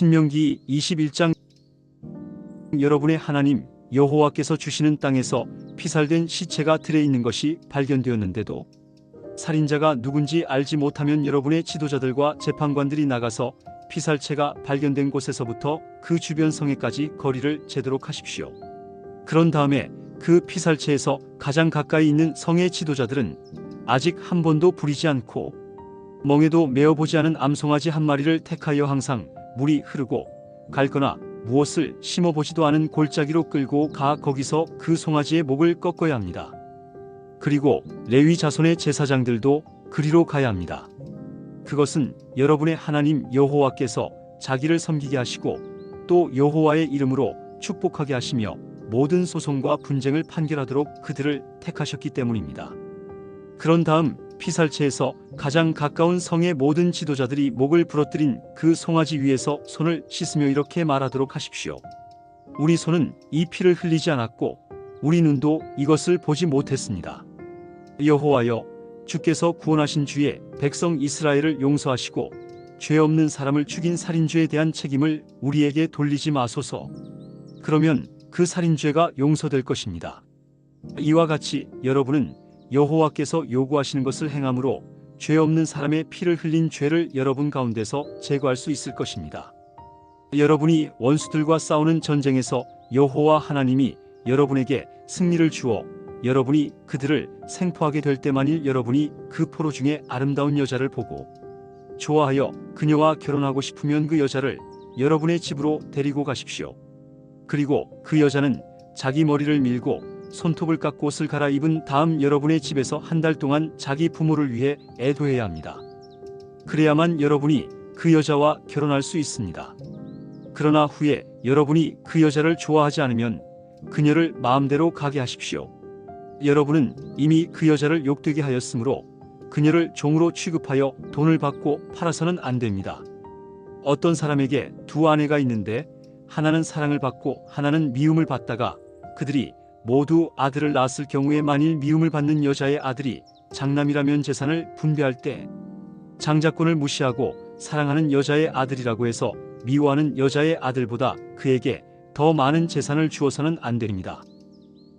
신명기 21장 여러분의 하나님 여호와께서 주시는 땅에서 피살된 시체가 들에 있는 것이 발견되었는데도 살인자가 누군지 알지 못하면 여러분의 지도자들과 재판관들이 나가서 피살체가 발견된 곳에서부터 그 주변 성에까지 거리를 재도록 하십시오. 그런 다음에 그 피살체에서 가장 가까이 있는 성의 지도자들은 아직 한 번도 부리지 않고 멍에도 메어보지 않은 암송아지 한 마리를 택하여 항상 물이 흐르고 갈거나 무엇을 심어보지도 않은 골짜기로 끌고 가 거기서 그 송아지의 목을 꺾어야 합니다. 그리고 레위 자손의 제사장들도 그리로 가야 합니다. 그것은 여러분의 하나님 여호와께서 자기를 섬기게 하시고 또 여호와의 이름으로 축복하게 하시며 모든 소송과 분쟁을 판결하도록 그들을 택하셨기 때문입니다. 그런 다음 피살체에서 가장 가까운 성의 모든 지도자들이 목을 부러뜨린 그 송아지 위에서 손을 씻으며 이렇게 말하도록 하십시오. 우리 손은 이 피를 흘리지 않았고 우리 눈도 이것을 보지 못했습니다. 여호와여, 주께서 구원하신 주의 백성 이스라엘을 용서하시고 죄 없는 사람을 죽인 살인죄에 대한 책임을 우리에게 돌리지 마소서. 그러면 그 살인죄가 용서될 것입니다. 이와 같이 여러분은 여호와께서 요구하시는 것을 행함으로 죄 없는 사람의 피를 흘린 죄를 여러분 가운데서 제거할 수 있을 것입니다. 여러분이 원수들과 싸우는 전쟁에서 여호와 하나님이 여러분에게 승리를 주어 여러분이 그들을 생포하게 될 때 만일 여러분이 그 포로 중에 아름다운 여자를 보고 좋아하여 그녀와 결혼하고 싶으면 그 여자를 여러분의 집으로 데리고 가십시오. 그리고 그 여자는 자기 머리를 밀고 손톱을 깎고 옷을 갈아입은 다음 여러분의 집에서 한 달 동안 자기 부모를 위해 애도해야 합니다. 그래야만 여러분이 그 여자와 결혼할 수 있습니다. 그러나 후에 여러분이 그 여자를 좋아하지 않으면 그녀를 마음대로 가게 하십시오. 여러분은 이미 그 여자를 욕되게 하였으므로 그녀를 종으로 취급하여 돈을 받고 팔아서는 안 됩니다. 어떤 사람에게 두 아내가 있는데 하나는 사랑을 받고 하나는 미움을 받다가 그들이 모두 아들을 낳았을 경우에 만일 미움을 받는 여자의 아들이 장남이라면 재산을 분배할 때 장자권을 무시하고 사랑하는 여자의 아들이라고 해서 미워하는 여자의 아들보다 그에게 더 많은 재산을 주어서는 안 됩니다.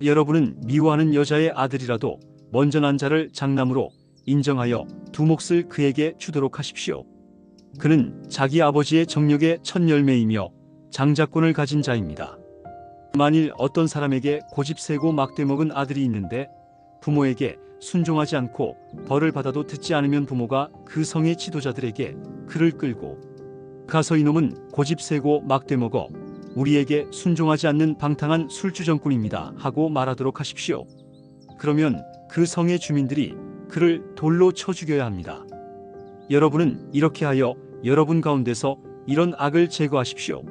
여러분은 미워하는 여자의 아들이라도 먼저 난 자를 장남으로 인정하여 두 몫을 그에게 주도록 하십시오. 그는 자기 아버지의 정력의 첫 열매이며 장자권을 가진 자입니다. 만일 어떤 사람에게 고집세고 막대먹은 아들이 있는데 부모에게 순종하지 않고 벌을 받아도 듣지 않으면 부모가 그 성의 지도자들에게 그를 끌고 가서 이놈은 고집세고 막대먹어 우리에게 순종하지 않는 방탕한 술주정꾼입니다 하고 말하도록 하십시오. 그러면 그 성의 주민들이 그를 돌로 쳐 죽여야 합니다. 여러분은 이렇게 하여 여러분 가운데서 이런 악을 제거하십시오.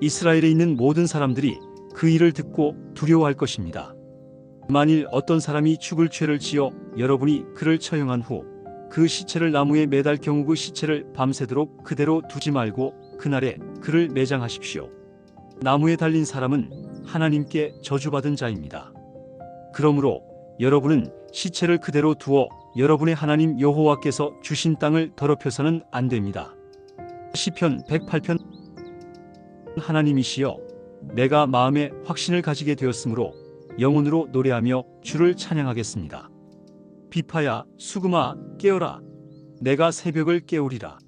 이스라엘에 있는 모든 사람들이 그 일을 듣고 두려워할 것입니다. 만일 어떤 사람이 죽을 죄를 지어 여러분이 그를 처형한 후 그 시체를 나무에 매달 경우 그 시체를 밤새도록 그대로 두지 말고 그날에 그를 매장하십시오. 나무에 달린 사람은 하나님께 저주받은 자입니다. 그러므로 여러분은 시체를 그대로 두어 여러분의 하나님 여호와께서 주신 땅을 더럽혀서는 안 됩니다. 시편 108편 하나님이시여, 내가 마음에 확신을 가지게 되었으므로 영혼으로 노래하며 주를 찬양하겠습니다. 비파야 수금아 깨어라, 내가 새벽을 깨우리라.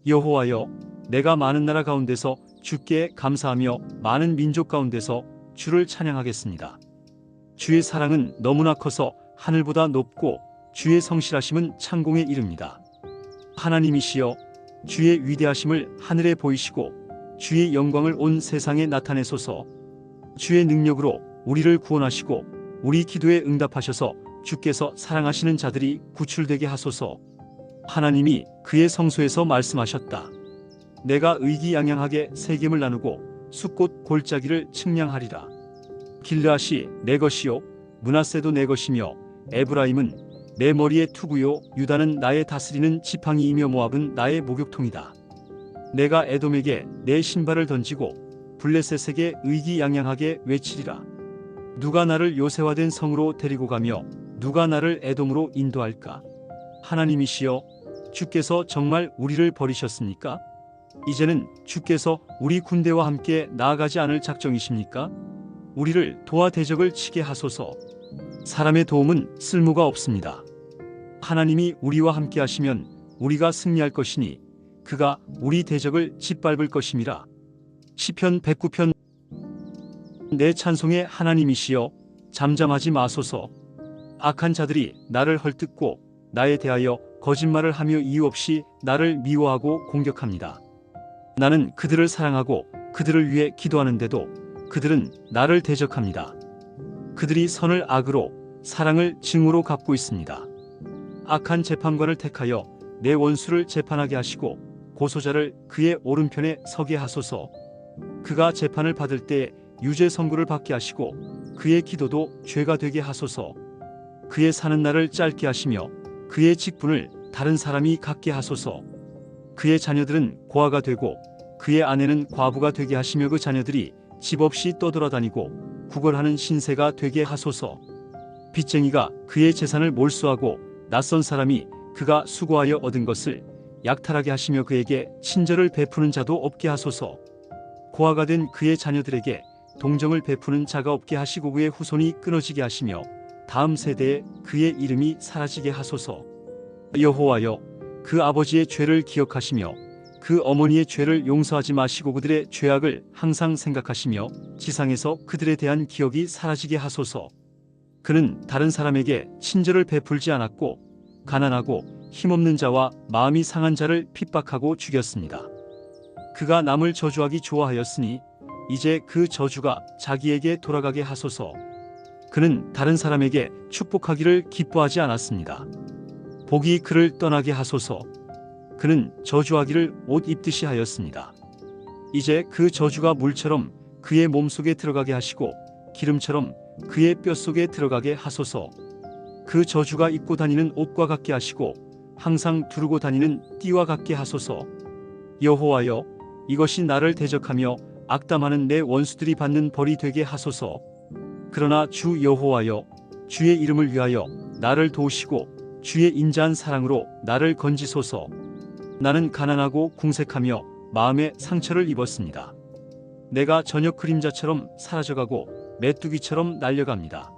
여호와여, 내가 많은 나라 가운데서 주께 감사하며 많은 민족 가운데서 주를 찬양하겠습니다. 주의 사랑은 너무나 커서 하늘보다 높고 주의 성실하심은 창공에 이릅니다. 하나님이시여, 주의 위대하심을 하늘에 보이시고 주의 영광을 온 세상에 나타내소서. 주의 능력으로 우리를 구원하시고 우리 기도에 응답하셔서 주께서 사랑하시는 자들이 구출되게 하소서. 하나님이 그의 성소에서 말씀하셨다. 내가 의기양양하게 세겜을 나누고 숫곳 골짜기를 측량하리라. 길르앗이 내 것이요 므낫세도 내 것이며 에브라임은 내 머리의 투구요 유다는 나의 다스리는 지팡이이며 모압은 나의 목욕통이다. 내가 에돔에게 내 신발을 던지고 블레셋에게 의기양양하게 외치리라. 누가 나를 요새화된 성으로 데리고 가며 누가 나를 에돔으로 인도할까? 하나님이시여, 주께서 정말 우리를 버리셨습니까? 이제는 주께서 우리 군대와 함께 나아가지 않을 작정이십니까? 우리를 도와 대적을 치게 하소서. 사람의 도움은 쓸모가 없습니다. 하나님이 우리와 함께 하시면 우리가 승리할 것이니 그가 우리 대적을 짓밟을 것임이라. 시편 109편. 내 찬송의 하나님이시여 잠잠하지 마소서. 악한 자들이 나를 헐뜯고 나에 대하여 거짓말을 하며 이유 없이 나를 미워하고 공격합니다. 나는 그들을 사랑하고 그들을 위해 기도하는데도 그들은 나를 대적합니다. 그들이 선을 악으로 사랑을 증오로 갚고 있습니다. 악한 재판관을 택하여 내 원수를 재판하게 하시고 고소자를 그의 오른편에 서게 하소서. 그가 재판을 받을 때 유죄 선고를 받게 하시고 그의 기도도 죄가 되게 하소서. 그의 사는 날을 짧게 하시며 그의 직분을 다른 사람이 갖게 하소서. 그의 자녀들은 고아가 되고 그의 아내는 과부가 되게 하시며 그 자녀들이 집 없이 떠돌아다니고 구걸하는 신세가 되게 하소서. 빚쟁이가 그의 재산을 몰수하고 낯선 사람이 그가 수고하여 얻은 것을 약탈하게 하시며 그에게 친절을 베푸는 자도 없게 하소서. 고아가 된 그의 자녀들에게 동정을 베푸는 자가 없게 하시고 그의 후손이 끊어지게 하시며 다음 세대에 그의 이름이 사라지게 하소서. 여호와여, 그 아버지의 죄를 기억하시며 그 어머니의 죄를 용서하지 마시고 그들의 죄악을 항상 생각하시며 지상에서 그들에 대한 기억이 사라지게 하소서. 그는 다른 사람에게 친절을 베풀지 않았고 가난하고 힘없는 자와 마음이 상한 자를 핍박하고 죽였습니다. 그가 남을 저주하기 좋아하였으니 이제 그 저주가 자기에게 돌아가게 하소서. 그는 다른 사람에게 축복하기를 기뻐하지 않았습니다. 복이 그를 떠나게 하소서. 그는 저주하기를 옷 입듯이 하였습니다. 이제 그 저주가 물처럼 그의 몸속에 들어가게 하시고 기름처럼 그의 뼛속에 들어가게 하소서. 그 저주가 입고 다니는 옷과 같게 하시고 항상 두르고 다니는 띠와 같게 하소서. 여호와여, 이것이 나를 대적하며 악담하는 내 원수들이 받는 벌이 되게 하소서. 그러나 주 여호와여, 주의 이름을 위하여 나를 도우시고 주의 인자한 사랑으로 나를 건지소서. 나는 가난하고 궁색하며 마음에 상처를 입었습니다. 내가 저녁 그림자처럼 사라져가고 메뚜기처럼 날려갑니다.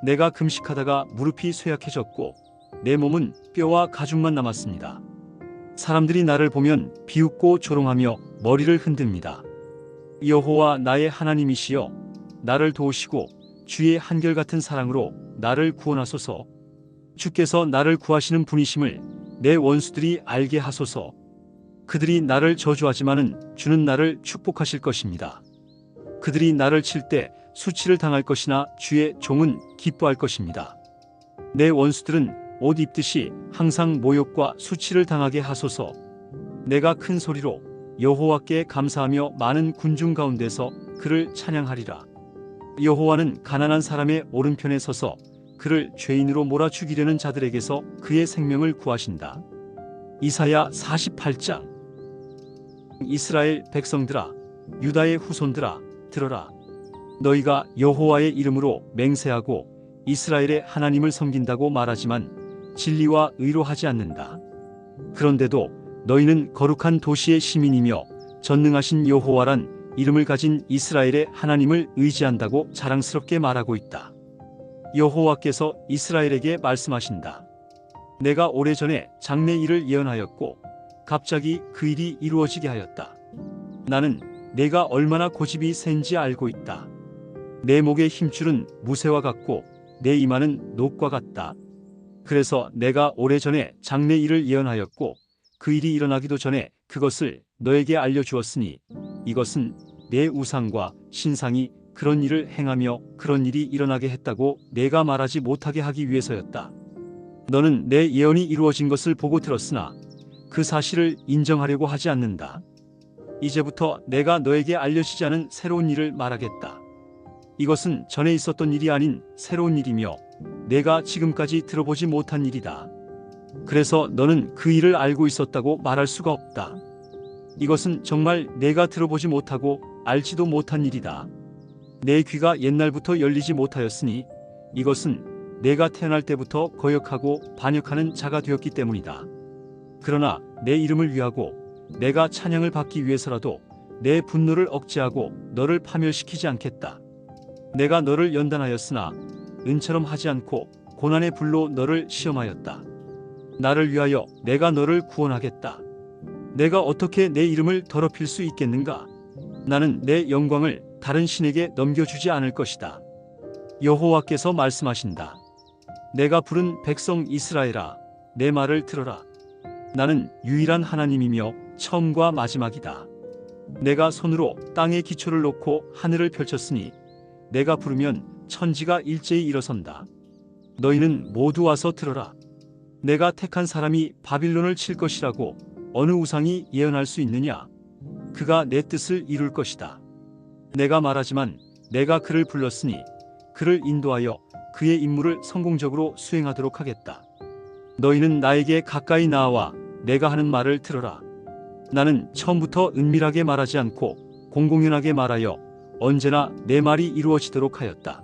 내가 금식하다가 무릎이 쇠약해졌고 내 몸은 뼈와 가죽만 남았습니다. 사람들이 나를 보면 비웃고 조롱하며 머리를 흔듭니다. 여호와 나의 하나님이시여, 나를 도우시고 주의 한결같은 사랑으로 나를 구원하소서. 주께서 나를 구하시는 분이심을 내 원수들이 알게 하소서. 그들이 나를 저주하지만은 주는 나를 축복하실 것입니다. 그들이 나를 칠 때 수치를 당할 것이나 주의 종은 기뻐할 것입니다. 내 원수들은 옷 입듯이 항상 모욕과 수치를 당하게 하소서. 내가 큰 소리로 여호와께 감사하며 많은 군중 가운데서 그를 찬양하리라. 여호와는 가난한 사람의 오른편에 서서 그를 죄인으로 몰아 죽이려는 자들에게서 그의 생명을 구하신다. 이사야 48장. 이스라엘 백성들아, 유다의 후손들아, 들어라. 너희가 여호와의 이름으로 맹세하고 이스라엘의 하나님을 섬긴다고 말하지만 진리와 의로 하지 않는다. 그런데도 너희는 거룩한 도시의 시민이며 전능하신 여호와란 이름을 가진 이스라엘의 하나님을 의지한다고 자랑스럽게 말하고 있다. 여호와께서 이스라엘에게 말씀하신다. 내가 오래전에 장래 일을 예언하였고 갑자기 그 일이 이루어지게 하였다. 나는 내가 얼마나 고집이 센지 알고 있다. 내 목의 힘줄은 무쇠와 같고 내 이마는 녹과 같다. 그래서 내가 오래전에 장래 일을 예언하였고 그 일이 일어나기도 전에 그것을 너에게 알려주었으니 이것은 내 우상과 신상이 그런 일을 행하며 그런 일이 일어나게 했다고 내가 말하지 못하게 하기 위해서였다. 너는 내 예언이 이루어진 것을 보고 들었으나 그 사실을 인정하려고 하지 않는다. 이제부터 내가 너에게 알려지지 않은 새로운 일을 말하겠다. 이것은 전에 있었던 일이 아닌 새로운 일이며 내가 지금까지 들어보지 못한 일이다. 그래서 너는 그 일을 알고 있었다고 말할 수가 없다. 이것은 정말 내가 들어보지 못하고 알지도 못한 일이다. 내 귀가 옛날부터 열리지 못하였으니 이것은 내가 태어날 때부터 거역하고 반역하는 자가 되었기 때문이다. 그러나 내 이름을 위하고 내가 찬양을 받기 위해서라도 내 분노를 억제하고 너를 파멸시키지 않겠다. 내가 너를 연단하였으나 은처럼 하지 않고 고난의 불로 너를 시험하였다. 나를 위하여 내가 너를 구원하겠다. 내가 어떻게 내 이름을 더럽힐 수 있겠는가? 나는 내 영광을 다른 신에게 넘겨주지 않을 것이다. 여호와께서 말씀하신다. 내가 부른 백성 이스라엘아, 내 말을 들어라. 나는 유일한 하나님이며 처음과 마지막이다. 내가 손으로 땅의 기초를 놓고 하늘을 펼쳤으니 내가 부르면 천지가 일제히 일어선다. 너희는 모두 와서 들어라. 내가 택한 사람이 바빌론을 칠 것이라고 어느 우상이 예언할 수 있느냐? 그가 내 뜻을 이룰 것이다. 내가 말하지만 내가 그를 불렀으니 그를 인도하여 그의 임무를 성공적으로 수행하도록 하겠다. 너희는 나에게 가까이 나아와 내가 하는 말을 들어라. 나는 처음부터 은밀하게 말하지 않고 공공연하게 말하여 언제나 내 말이 이루어지도록 하였다.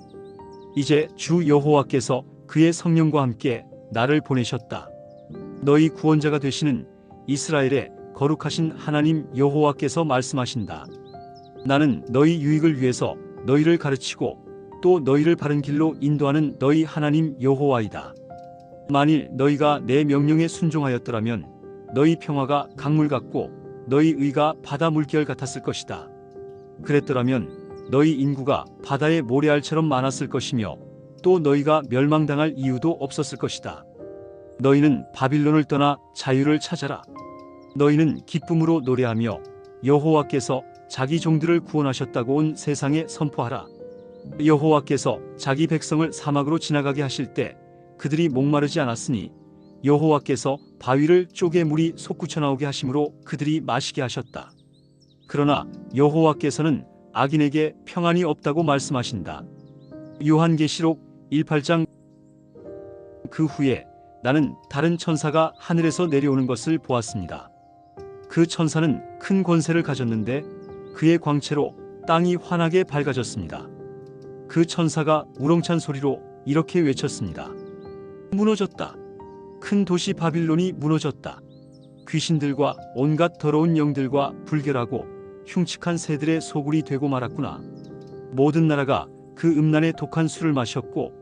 이제 주 여호와께서 그의 성령과 함께 나를 보내셨다. 너희 구원자가 되시는 이스라엘의 거룩하신 하나님 여호와께서 말씀하신다. 나는 너희 유익을 위해서 너희를 가르치고 또 너희를 바른 길로 인도하는 너희 하나님 여호와이다. 만일 너희가 내 명령에 순종하였더라면 너희 평화가 강물 같고 너희 의가 바다 물결 같았을 것이다. 그랬더라면 너희 인구가 바다의 모래알처럼 많았을 것이며 또 너희가 멸망당할 이유도 없었을 것이다. 너희는 바빌론을 떠나 자유를 찾아라. 너희는 기쁨으로 노래하며 여호와께서 자기 종들을 구원하셨다고 온 세상에 선포하라. 여호와께서 자기 백성을 사막으로 지나가게 하실 때 그들이 목마르지 않았으니 여호와께서 바위를 쪼개 물이 솟구쳐 나오게 하심으로 그들이 마시게 하셨다. 그러나 여호와께서는 악인에게 평안이 없다고 말씀하신다. 요한계시록 18장. 그 후에 나는 다른 천사가 하늘에서 내려오는 것을 보았습니다. 그 천사는 큰 권세를 가졌는데 그의 광채로 땅이 환하게 밝아졌습니다. 그 천사가 우렁찬 소리로 이렇게 외쳤습니다. 무너졌다. 큰 도시 바빌론이 무너졌다. 귀신들과 온갖 더러운 영들과 불결하고 흉측한 새들의 소굴이 되고 말았구나. 모든 나라가 그 음란의 독한 술을 마셨고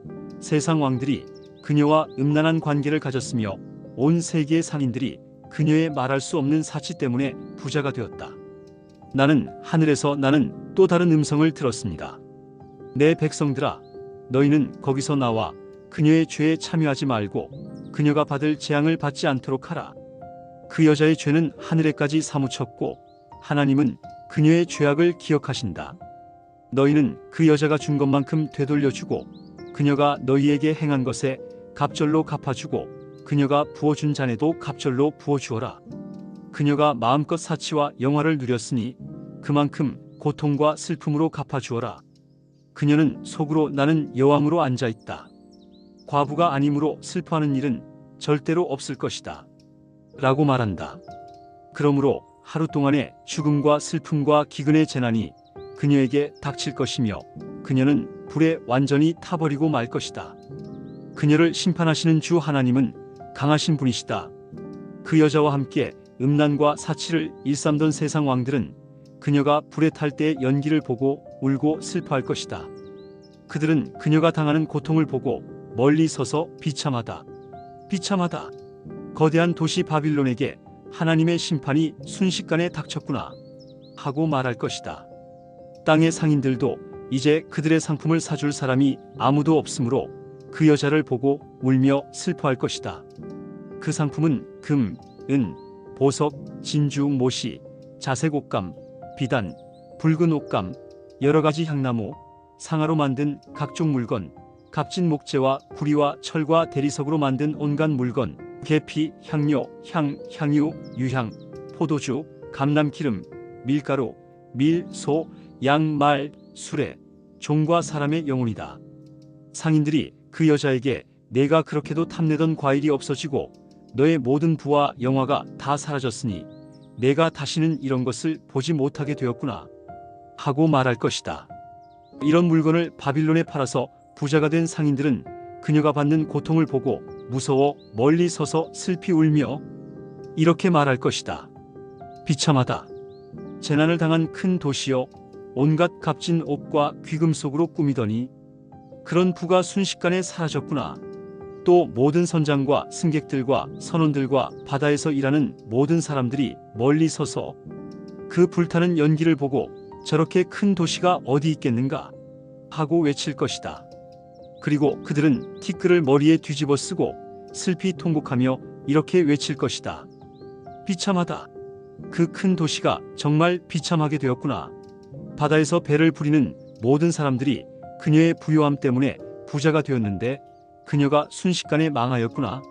세상 왕들이 그녀와 음란한 관계를 가졌으며 온 세계의 상인들이 그녀의 말할 수 없는 사치 때문에 부자가 되었다. 나는 하늘에서 나는 또 다른 음성을 들었습니다. 내 백성들아, 너희는 거기서 나와 그녀의 죄에 참여하지 말고 그녀가 받을 재앙을 받지 않도록 하라. 그 여자의 죄는 하늘에까지 사무쳤고 하나님은 그녀의 죄악을 기억하신다. 너희는 그 여자가 준 것만큼 되돌려주고 그녀가 너희에게 행한 것에 갑절로 갚아주고 그녀가 부어준 잔에도 갑절로 부어주어라. 그녀가 마음껏 사치와 영화를 누렸으니 그만큼 고통과 슬픔으로 갚아주어라. 그녀는 속으로 나는 여왕으로 앉아있다. 과부가 아님으로 슬퍼하는 일은 절대로 없을 것이다. 라고 말한다. 그러므로 하루 동안의 죽음과 슬픔과 기근의 재난이 그녀에게 닥칠 것이며 그녀는 불에 완전히 타버리고 말 것이다. 그녀를 심판하시는 주 하나님은 강하신 분이시다. 그 여자와 함께 음란과 사치를 일삼던 세상 왕들은 그녀가 불에 탈 때의 연기를 보고 울고 슬퍼할 것이다. 그들은 그녀가 당하는 고통을 보고 멀리 서서 비참하다. 비참하다. 거대한 도시 바빌론에게 하나님의 심판이 순식간에 닥쳤구나 하고 말할 것이다. 땅의 상인들도 이제 그들의 상품을 사줄 사람이 아무도 없으므로 그 여자를 보고 울며 슬퍼할 것이다. 그 상품은 금, 은, 보석, 진주, 모시, 자색 옷감, 비단, 붉은 옷감, 여러 가지 향나무, 상아로 만든 각종 물건, 값진 목재와 구리와 철과 대리석으로 만든 온갖 물건, 계피, 향료, 향, 향유, 유향, 포도주, 감람기름, 밀가루, 밀, 소, 양, 말, 수레, 종과 사람의 영혼이다. 상인들이 그 여자에게 내가 그렇게도 탐내던 과일이 없어지고 너의 모든 부와 영화가 다 사라졌으니 내가 다시는 이런 것을 보지 못하게 되었구나 하고 말할 것이다. 이런 물건을 바빌론에 팔아서 부자가 된 상인들은 그녀가 받는 고통을 보고 무서워 멀리 서서 슬피 울며 이렇게 말할 것이다. 비참하다. 재난을 당한 큰 도시여, 온갖 값진 옷과 귀금속으로 꾸미더니 그런 부가 순식간에 사라졌구나. 또 모든 선장과 승객들과 선원들과 바다에서 일하는 모든 사람들이 멀리 서서 그 불타는 연기를 보고 저렇게 큰 도시가 어디 있겠는가 하고 외칠 것이다. 그리고 그들은 티끌을 머리에 뒤집어 쓰고 슬피 통곡하며 이렇게 외칠 것이다. 비참하다. 그 큰 도시가 정말 비참하게 되었구나. 바다에서 배를 부리는 모든 사람들이 그녀의 부요함 때문에 부자가 되었는데 그녀가 순식간에 망하였구나.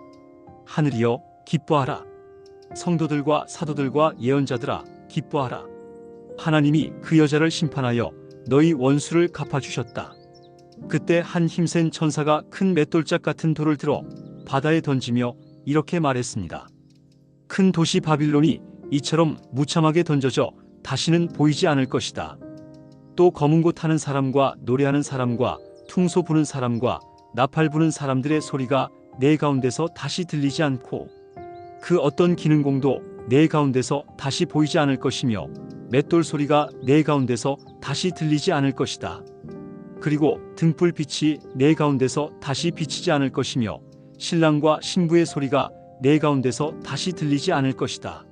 하늘이여 기뻐하라. 성도들과 사도들과 예언자들아 기뻐하라. 하나님이 그 여자를 심판하여 너희 원수를 갚아주셨다. 그때 한 힘센 천사가 큰 맷돌짝 같은 돌을 들어 바다에 던지며 이렇게 말했습니다. 큰 도시 바빌론이 이처럼 무참하게 던져져 다시는 보이지 않을 것이다. 또 검은 곳 타는 사람과 노래하는 사람과 퉁소 부는 사람과 나팔 부는 사람들의 소리가 내 가운데서 다시 들리지 않고 그 어떤 기능공도 내 가운데서 다시 보이지 않을 것이며 맷돌 소리가 내 가운데서 다시 들리지 않을 것이다. 그리고 등불빛이 내 가운데서 다시 비치지 않을 것이며 신랑과 신부의 소리가 내 가운데서 다시 들리지 않을 것이다.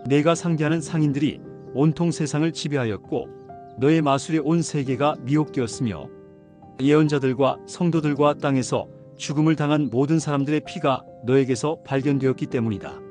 내가 상대하는 상인들이 온통 세상을 지배하였고 너의 마술에 온 세계가 미혹되었으며 예언자들과 성도들과 땅에서 죽음을 당한 모든 사람들의 피가 너에게서 발견되었기 때문이다.